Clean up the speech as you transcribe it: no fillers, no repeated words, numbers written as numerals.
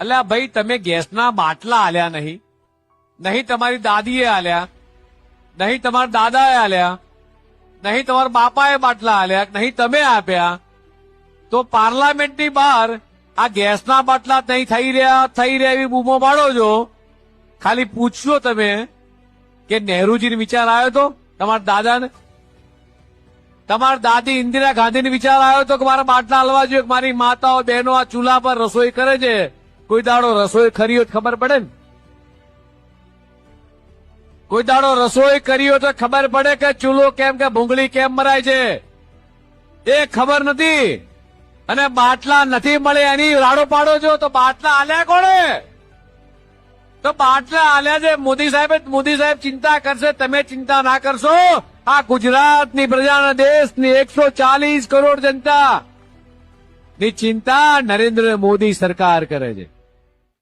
અલ્યા ભાઈ, તમે ગેસના બાટલા આલ્યા નહીં, નહીં તમારી દાદીએ આલ્યા, નહીં તમારા દાદાએ આલ્યા, નહીં તમારા બાપાએ બાટલા આલ્યા, નહીં તમે આપ્યા, તો પાર્લામેન્ટની બહાર આ ગેસના બાટલા નહીં થઈ રહ્યા એવી બૂમો પાડો છો. ખાલી પૂછશો તમે કે નહેરુજીને વિચાર આવ્યો તો તમારા દાદાને? તમારા દાદી ઇન્દિરા ગાંધીને વિચાર આવ્યો તો કે મારા બાટલા હલવા જોઈએ? મારી માતાઓ બહેનો આ ચૂલા પર રસોઈ કરે છે, કોઈ દાડો રસોઈ ખરી હોય ખબર પડે ને? કોઈ દાડો રસોઈ કરી હોય તો ખબર પડે કે ચૂલો કેમ કે ભૂંગળી કેમ મરાય છે? એ ખબર નથી. અને બાટલા નથી મળે એની રાડો પાડો છો. તો બાટલા આલ્યા કોણે? તો બાટલા આલ્યા છે મોદી સાહેબ ચિંતા કરશે, તમે ચિંતા ના કરશો. આ ગુજરાતની પ્રજાના, દેશની 140 કરોડ જનતા ની ચિંતા નરેન્દ્ર મોદી સરકાર કરે છે.